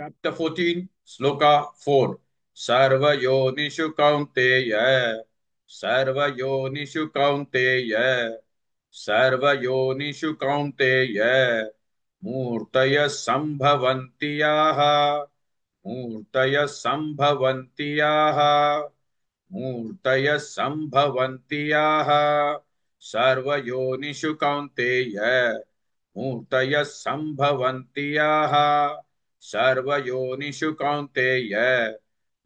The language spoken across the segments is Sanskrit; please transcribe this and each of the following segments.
Chapter 14, Sloka 4. Sarvayonishu Kaunteya, Sarvayonishu Kaunteya, Sarvayonishu Kaunteya, Murtaya Sambhavantiyaha, Murtaya Sambhavantiyaha, Murtaya Sambhavantiyaha, Sarvayonishu Kaunteya, Murtaya Sambhavantiyaha, Sarvayonishu Kaunteya,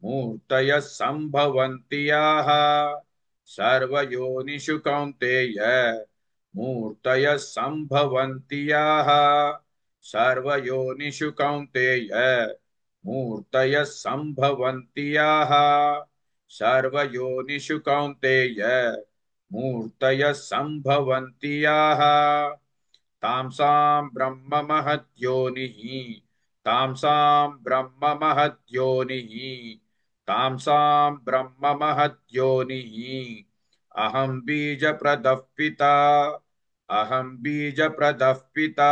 Murtaya Sambhavantiyaha, Sarvayonishu Kaunteya, Murtaya Sambhavantiyaha, Sarvayonishu Kaunteya, Murtaya Sambhavantiyaha, Sarvayonishu Kaunteya, Murtaya Sambhavantiyaha, तामसां ब्रह्म महद्योनिः तामसां ब्रह्म महद्योनिः तामसां ब्रह्म महद्योनिः अहं बीजप्रदः पिता अहं बीजप्रदः पिता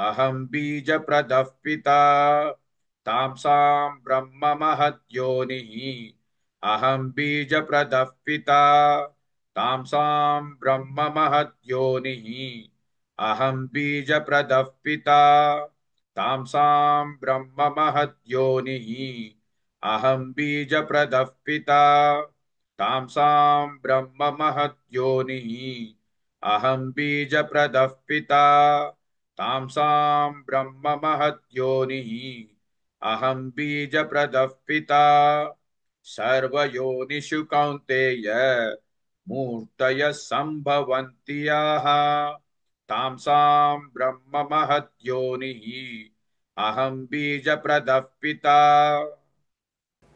अहं बीजप्रदः पिता तामसां ब्रह्म महद्योनिः अहं बीजप्रदः पिता तामसां ब्रह्म महद्योनिः अहं बीजप्रदः पिता तामसां ब्रह्म महद्योनिः अहं बीजप्रदः पिता तामसां ब्रह्म महद्योनिः अहं बीजप्रदः पिता तामसां ब्रह्म महद्योनिः अहं बीजप्रदः पिता सर्वयोनिषु कौन्तेय मूर्तयः सम्भवन्ति याः तामसां ब्रह्म महद्योनिः अहं बीजप्रदः पिता.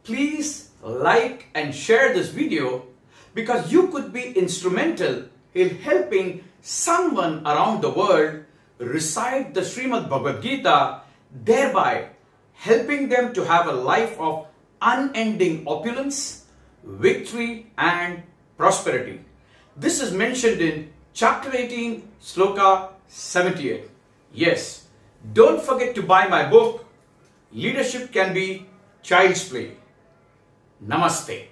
Please like and share this video because you could be instrumental in helping someone around the world recite the Srimad Bhagavad Gita, thereby helping them to have a life of unending opulence, victory and prosperity. This is mentioned in chapter 18, Sloka 78. Yes, don't forget to buy my book, Leadership Can Be Child's Play. Namaste.